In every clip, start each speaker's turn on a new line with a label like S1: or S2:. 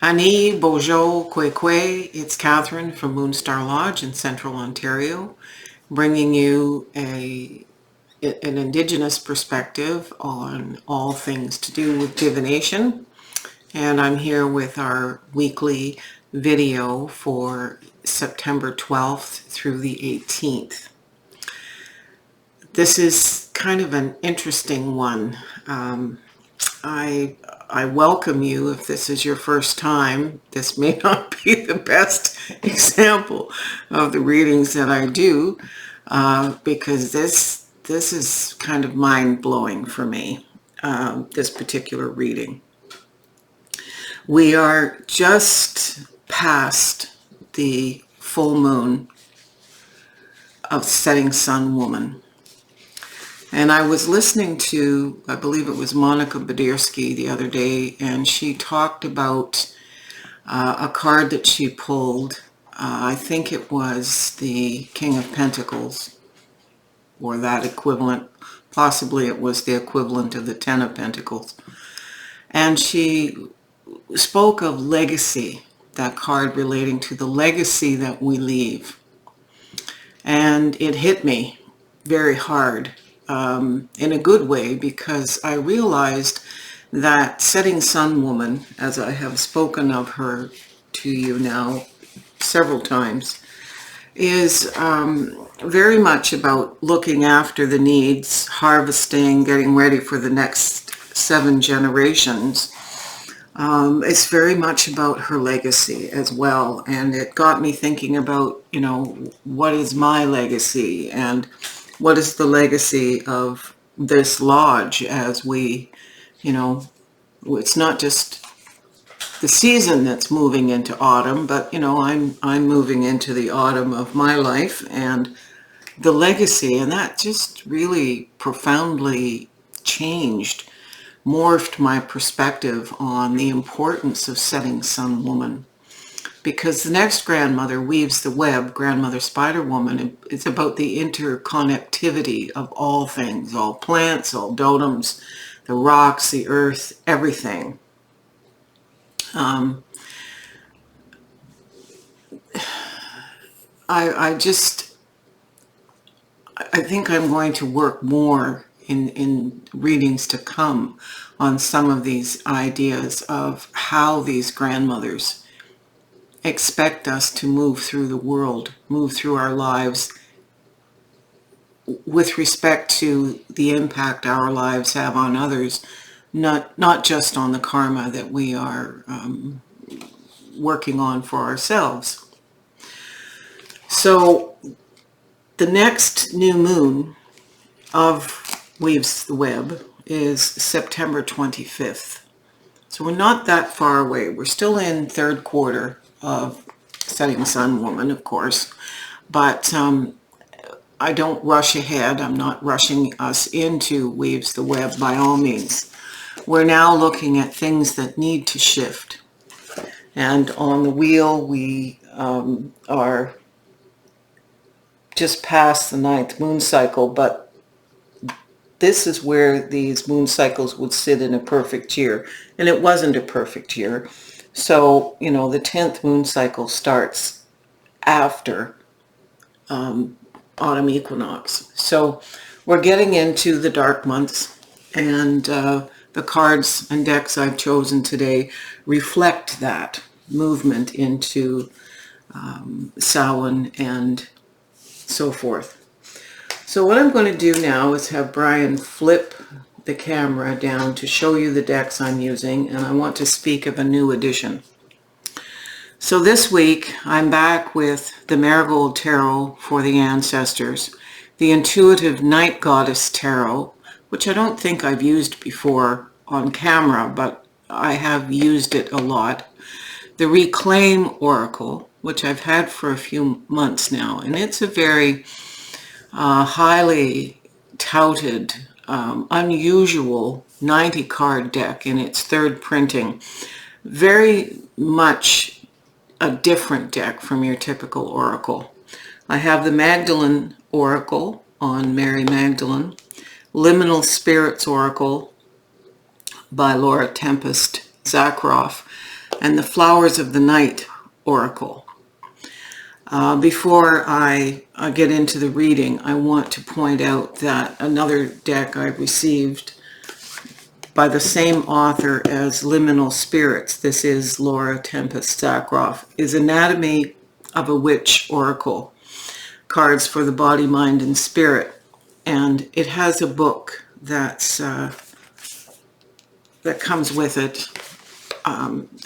S1: Ani Bojo Kwe Kwe. It's Catherine from Moonstarlodge in Central Ontario, bringing you an Indigenous perspective on all things to do with divination. And I'm here with our weekly video for September 12th through the 18th. This is kind of an interesting one. I welcome you if this is your first time. This may not be the best example of the readings that I do because this is kind of mind-blowing for me, this particular reading. We are just past the full moon of setting sun woman. And I was listening to, I believe it was Monica Badirsky the other day, and she talked about a card that she pulled. I think it was the King of Pentacles, or that equivalent. Possibly it was the equivalent of the Ten of Pentacles. And she spoke of legacy, that card relating to the legacy that we leave. And it hit me very hard. In a good way, because I realized that setting sun woman, as I have spoken of her to you now several times, is very much about looking after the needs, harvesting, getting ready for the next 7 generations. It's very much about her legacy as well, and it got me thinking about, what is my legacy, and what is the legacy of this lodge as we, it's not just the season that's moving into autumn, but, I'm moving into the autumn of my life and the legacy. And that just really profoundly changed, morphed my perspective on the importance of setting sun woman. Because the next grandmother weaves the web, grandmother spider woman. It's about the interconnectivity of all things, all plants, all totems, the rocks, the earth, everything. I think I'm going to work more in readings to come on some of these ideas of how these grandmothers expect us to move through the world, move through our lives with respect to the impact our lives have on others, not just on the karma that we are working on for ourselves. So the next new moon of Weaves the Web is September 25th. So we're not that far away. We're still in third quarter of setting sun woman, of course, but I don't rush ahead. I'm not rushing us into Weaves the Web by all means. We're now looking at things that need to shift. And on the wheel, we are just past the 9th moon cycle, but this is where these moon cycles would sit in a perfect year. And it wasn't a perfect year. So, the 10th moon cycle starts after autumn equinox. So we're getting into the dark months, and the cards and decks I've chosen today reflect that movement into Samhain and so forth. So what I'm going to do now is have Brian flip the camera down to show you the decks I'm using, and I want to speak of a new edition. So this week I'm back with the Marigold Tarot for the Ancestors, the Intuitive Night Goddess Tarot, which I don't think I've used before on camera, but I have used it a lot, the Reclaim Oracle, which I've had for a few months now, and it's a very highly touted, unusual 90 card deck in its 3rd printing. Very much a different deck from your typical oracle. I have the Magdalene Oracle on Mary Magdalene, Liminal Spirits Oracle by Laura Tempest Zakroff, and the Flowers of the Night oracle. Before I get into the reading, I want to point out that another deck I received by the same author as Liminal Spirits, this is Laura Tempest Zakroff, is Anatomy of a Witch oracle, cards for the body, mind, and spirit. And it has a book that's that comes with it.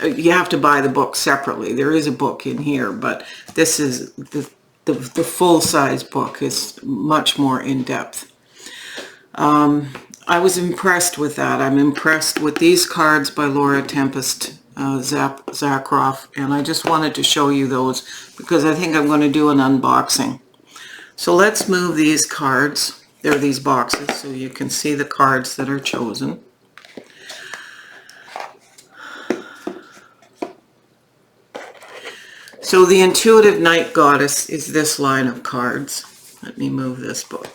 S1: You have to buy the book separately. There is a book in here, but this is the full-size book is much more in-depth. I was impressed with that. I'm impressed with these cards by Laura Tempest Zakroff, and I just wanted to show you those because I think I'm going to do an unboxing. So let's move these cards. There are these boxes, so you can see the cards that are chosen. So the Intuitive Night Goddess is this line of cards. Let me move this book.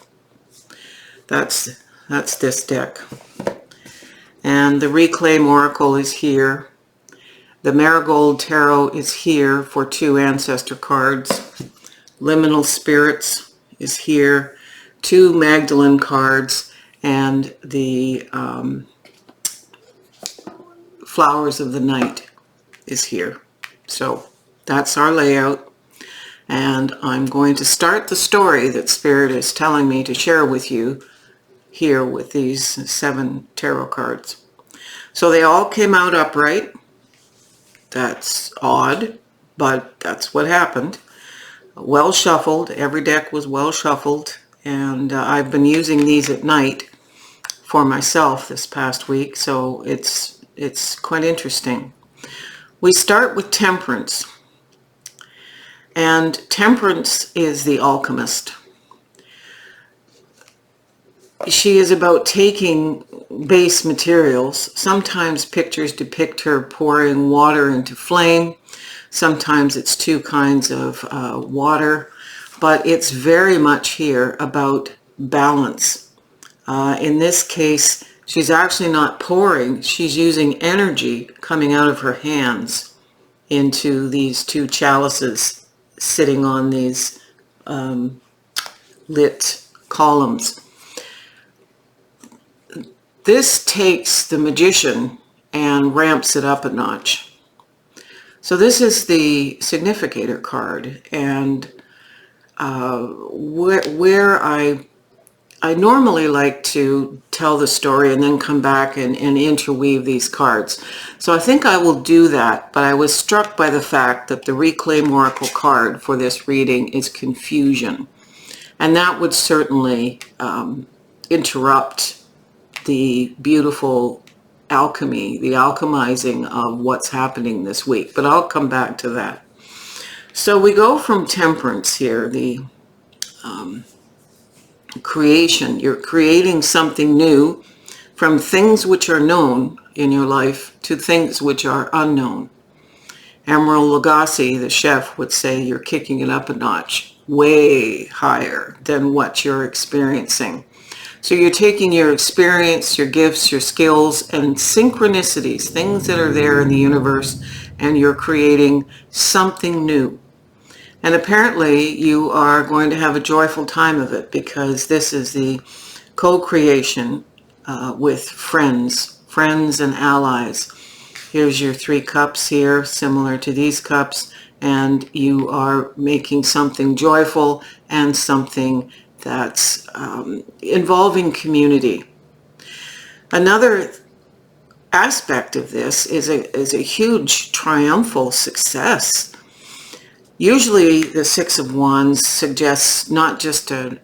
S1: That's this deck. And the Reclaim Oracle is here. The Marigold Tarot is here for 2 ancestor cards. Liminal Spirits is here. 2 Magdalene cards. And the Flowers of the Night is here. So that's our layout. And I'm going to start the story that Spirit is telling me to share with you here with these 7 tarot cards. So they all came out upright. That's odd, but that's what happened. Well shuffled. Every deck was well shuffled. And I've been using these at night for myself this past week, so it's quite interesting. We start with Temperance. And Temperance is the alchemist. She is about taking base materials. Sometimes pictures depict her pouring water into flame. Sometimes it's 2 kinds of water. But it's very much here about balance. In this case, she's actually not pouring. She's using energy coming out of her hands into these 2 chalices sitting on these lit columns. This takes the magician and ramps it up a notch. So this is the significator card, and where I normally like to tell the story and then come back and interweave these cards. So I think I will do that, but I was struck by the fact that the Reclaim Oracle card for this reading is confusion. And that would certainly interrupt the beautiful alchemy, the alchemizing of what's happening this week. But I'll come back to that. So we go from Temperance here, the creation. You're creating something new from things which are known in your life to things which are unknown. Emerald Lagasse, the chef, would say you're kicking it up a notch, way higher than what you're experiencing. So you're taking your experience, your gifts, your skills, and synchronicities, things that are there in the universe, and you're creating something new. And apparently you are going to have a joyful time of it, because this is the co-creation with friends and allies. Here's your 3 cups here, similar to these cups, and you are making something joyful and something that's involving community. Another aspect of this is a huge triumphal success. Usually the 6 of Wands suggests not just a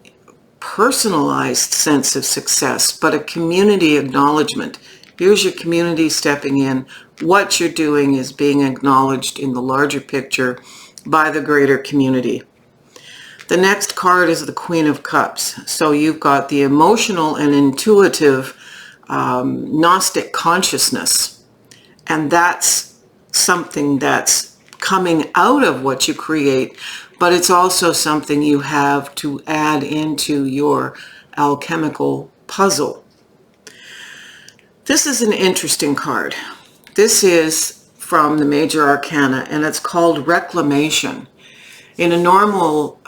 S1: personalized sense of success, but a community acknowledgement. Here's your community stepping in. What you're doing is being acknowledged in the larger picture by the greater community. The next card is the Queen of Cups. So you've got the emotional and intuitive Gnostic consciousness. And that's something that's coming out of what you create, but it's also something you have to add into your alchemical puzzle. This is an interesting card. This is from the major arcana, and it's called Reclamation. In a normal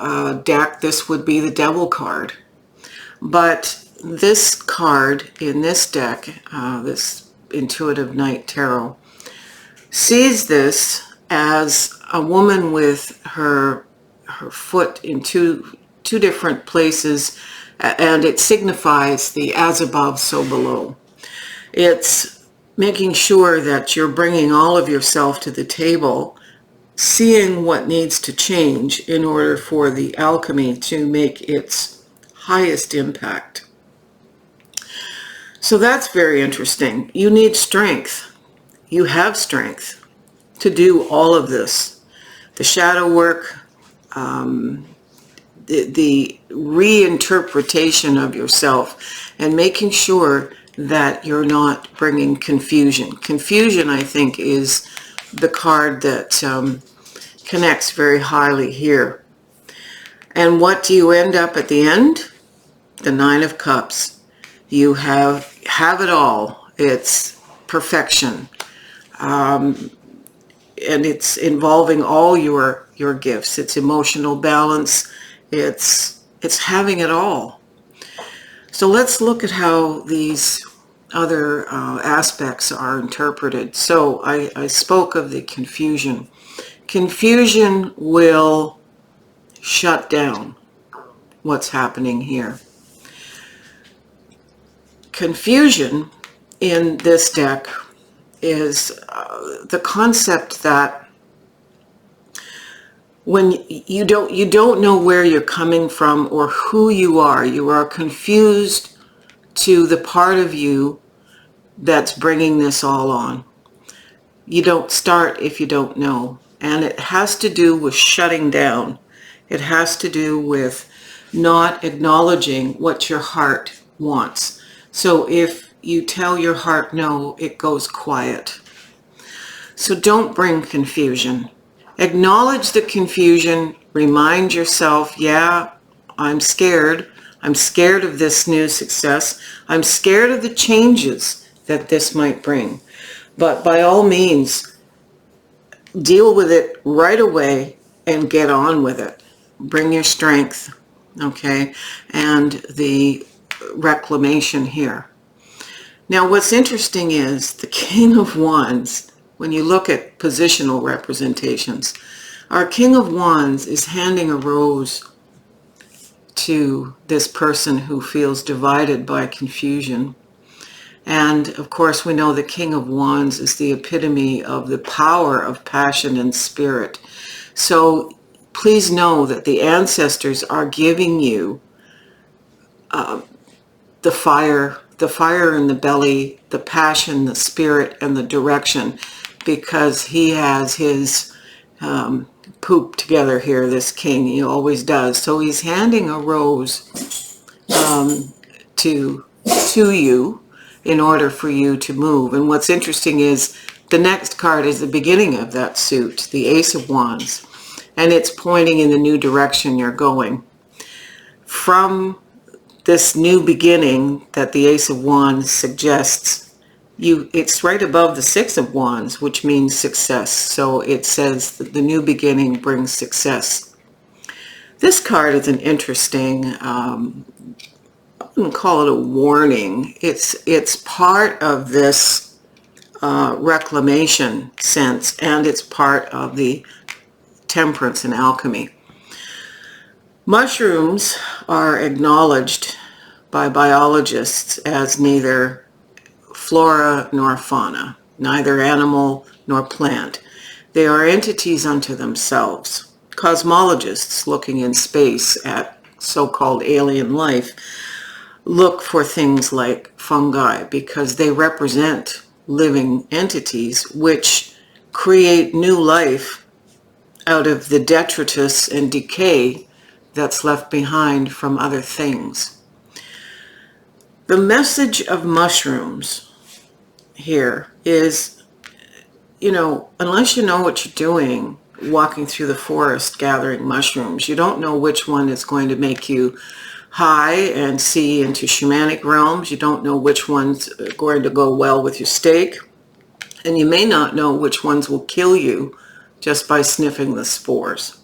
S1: deck, this would be the Devil card. But this card in this deck, this Intuitive Night Tarot, sees this as a woman with her foot in two different places, and it signifies the as above, so below. It's making sure that you're bringing all of yourself to the table, seeing what needs to change in order for the alchemy to make its highest impact. So that's very interesting. You need strength. You have strength to do all of this. The shadow work, the reinterpretation of yourself, and making sure that you're not bringing confusion. Confusion, I think, is the card that connects very highly here. And what do you end up at the end? The Nine of Cups. You have it all. It's perfection. And it's involving all your gifts. It's emotional balance. It's having it all. So let's look at how these other aspects are interpreted. So I spoke of the confusion. Confusion will shut down what's happening here. Confusion in this deck is the concept that when you don't know where you're coming from or who you are confused to the part of you that's bringing this all on. You don't start if you don't know. And it has to do with shutting down. It has to do with not acknowledging what your heart wants. So if you tell your heart no, it goes quiet. So don't bring confusion. Acknowledge the confusion. Remind yourself, yeah, I'm scared. I'm scared of this new success. I'm scared of the changes that this might bring. But by all means, deal with it right away and get on with it. Bring your strength, okay? And the reclamation here. Now, what's interesting is the King of Wands, when you look at positional representations, our King of Wands is handing a rose to this person who feels divided by confusion. And of course, we know the King of Wands is the epitome of the power of passion and spirit. So please know that the ancestors are giving you the fire in the belly, the passion, the spirit, and the direction, because he has his poop together here, this king. He always does. So he's handing a rose to you in order for you to move. And what's interesting is the next card is the beginning of that suit, the Ace of Wands, and it's pointing in the new direction you're going. From this new beginning that the Ace of Wands suggests, it's right above the Six of Wands, which means success. So it says that the new beginning brings success. This card is an interesting, I wouldn't call it a warning. It's part of this reclamation sense, and it's part of the temperance and alchemy. Mushrooms are acknowledged by biologists as neither flora nor fauna, neither animal nor plant. They are entities unto themselves. Cosmologists looking in space at so-called alien life look for things like fungi because they represent living entities which create new life out of the detritus and decay that's left behind from other things. The message of mushrooms here is, unless you know what you're doing, walking through the forest gathering mushrooms, you don't know which one is going to make you high and see into shamanic realms. You don't know which one's going to go well with your steak. And you may not know which ones will kill you just by sniffing the spores.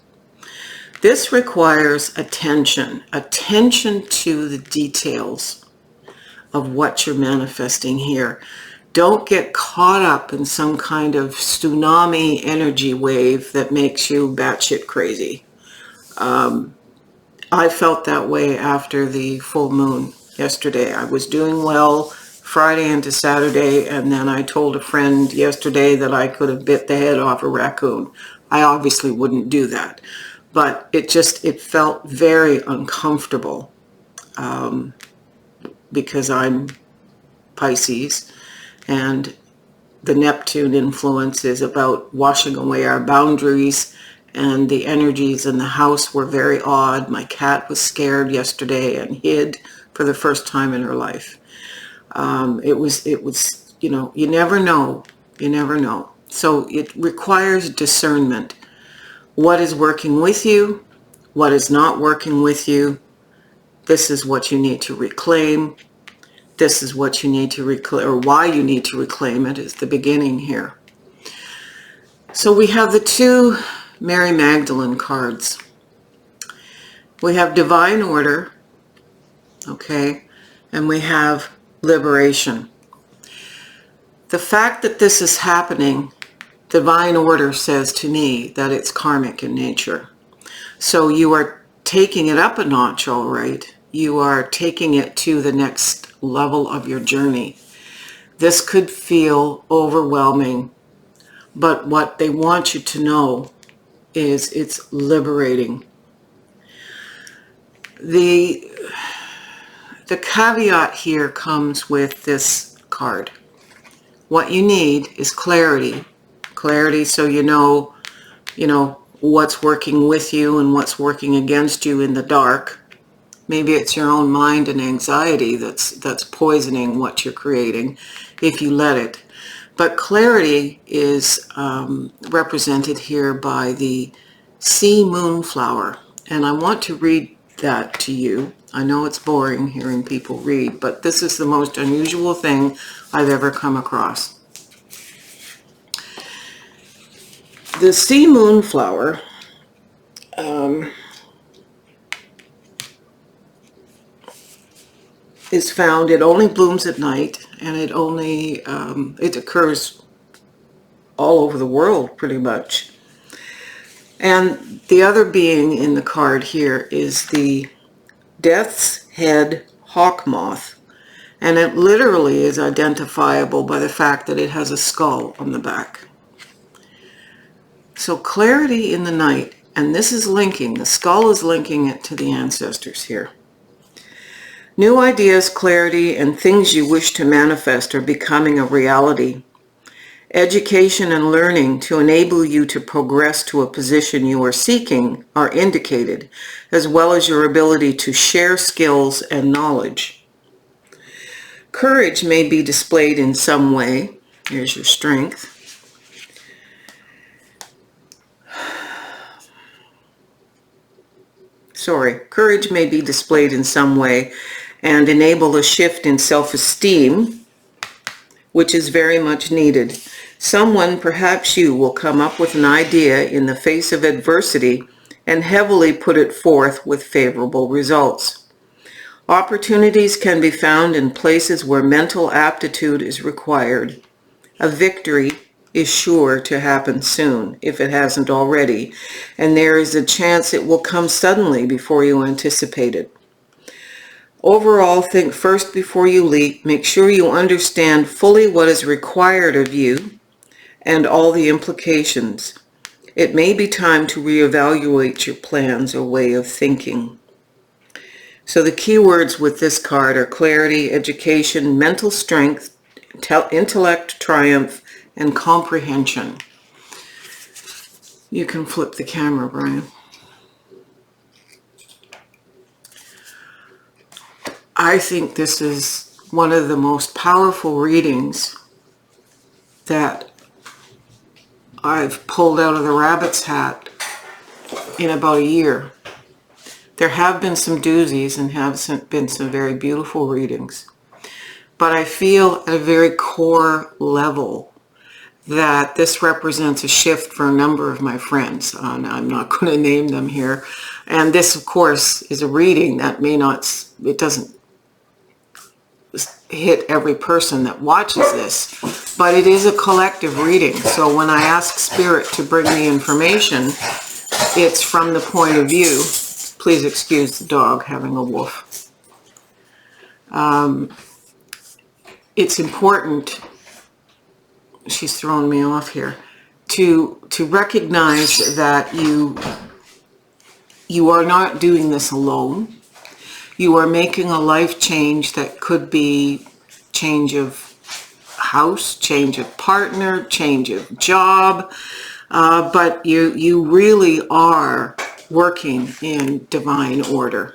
S1: This requires attention to the details of what you're manifesting here. Don't get caught up in some kind of tsunami energy wave that makes you batshit crazy. I felt that way after the full moon yesterday. I was doing well Friday into Saturday, and then I told a friend yesterday that I could have bit the head off a raccoon. I obviously wouldn't do that, but it felt very uncomfortable because I'm Pisces, and the Neptune influence is about washing away our boundaries, and the energies in the house were very odd. My cat was scared yesterday and hid for the first time in her life. It was, you never know. You never know. So it requires discernment. What is working with you? What is not working with you? This is what you need to reclaim. This is what you need to reclaim, or why you need to reclaim it is the beginning here. So we have the two Mary Magdalene cards. We have divine order, okay, and we have liberation. The fact that this is happening, divine order says to me that it's karmic in nature. So you are taking it up a notch, all right. You are taking it to the next level of your journey. This could feel overwhelming, but what they want you to know is it's liberating. The caveat here comes with this card. What you need is clarity. Clarity so you know what's working with you and what's working against you in the dark. Maybe it's your own mind and anxiety that's poisoning what you're creating if you let it. But clarity is represented here by the sea moonflower. And I want to read that to you. I know it's boring hearing people read, but this is the most unusual thing I've ever come across. The sea moonflower is found, it only blooms at night, and it occurs all over the world pretty much. And the other being in the card here is the death's head hawk moth, and it literally is identifiable by the fact that it has a skull on the back. So clarity in the night, and this is linking, the skull is linking it to the ancestors here. New ideas, clarity, and things you wish to manifest are becoming a reality. Education and learning to enable you to progress to a position you are seeking are indicated, as well as your ability to share skills and knowledge. Courage may be displayed in some way. Here's your strength. Courage may be displayed in some way and enable a shift in self-esteem, which is very much needed. Someone, perhaps you, will come up with an idea in the face of adversity and heavily put it forth with favorable results. Opportunities can be found in places where mental aptitude is required. A victory is sure to happen soon, if it hasn't already, and there is a chance it will come suddenly before you anticipate it. Overall, think first before you leap. Make sure you understand fully what is required of you and all the implications. It may be time to reevaluate your plans or way of thinking. So the key words with this card are clarity, education, mental strength, intellect, triumph, and comprehension. You can flip the camera, Brian. I think this is one of the most powerful readings that I've pulled out of the rabbit's hat in about a year. There have been some doozies and have been some very beautiful readings. But I feel at a very core level that this represents a shift for a number of my friends. And I'm not going to name them here. And this, of course, is a reading that may not, it doesn't hit every person that watches this, but it is a collective reading. So when I ask Spirit to bring me information, it's from the point of view, please excuse the dog having a woof. It's important, she's throwing me off here, to recognize that you are not doing this alone. You are making a life change that could be change of house, change of partner, change of job, but you really are working in divine order.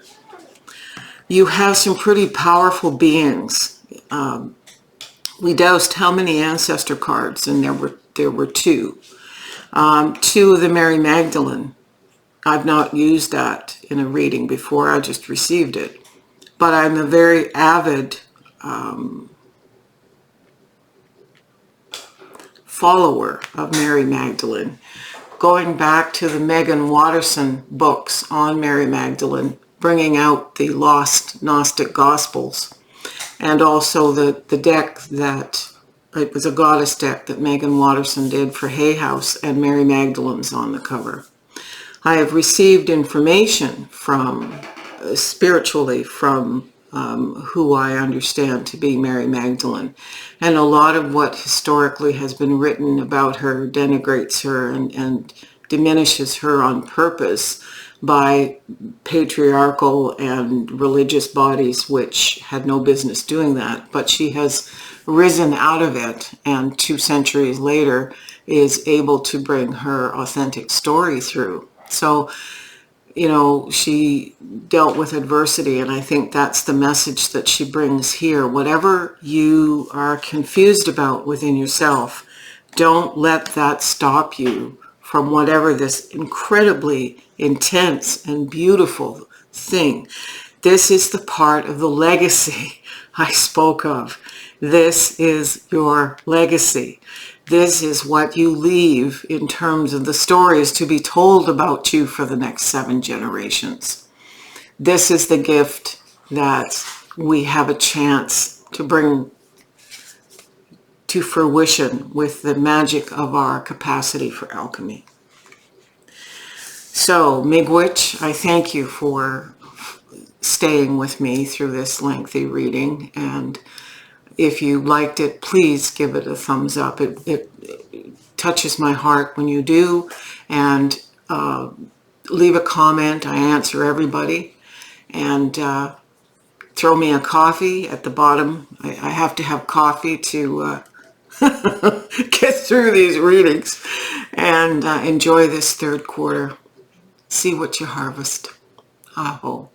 S1: You have some pretty powerful beings. We doused how many ancestor cards, and there were two. Two of the Mary Magdalene. I've not used that in a reading before, I just received it. But I'm a very avid follower of Mary Magdalene. Going back to the Megan Watterson books on Mary Magdalene, bringing out the lost Gnostic Gospels, and also the deck that, it was a goddess deck that Megan Watterson did for Hay House, and Mary Magdalene's on the cover. I have received information from, spiritually, from who I understand to be Mary Magdalene. And a lot of what historically has been written about her denigrates her and diminishes her on purpose by patriarchal and religious bodies, which had no business doing that. But she has risen out of it, and 2 centuries later is able to bring her authentic story through. So, you know, she dealt with adversity, and I think that's the message that she brings here. Whatever you are confused about within yourself, don't let that stop you from whatever this incredibly intense and beautiful thing. This is the part of the legacy I spoke of. This is your legacy. This is what you leave in terms of the stories to be told about you for the next 7 generations. This is the gift that we have a chance to bring to fruition with the magic of our capacity for alchemy. So, Miigwech, I thank you for staying with me through this lengthy reading, and if you liked it, please give it a thumbs up. It touches my heart when you do, and leave a comment. I answer everybody, and throw me a coffee at the bottom. I have to have coffee to get through these readings, and enjoy this 3rd quarter. See what you harvest. Aho.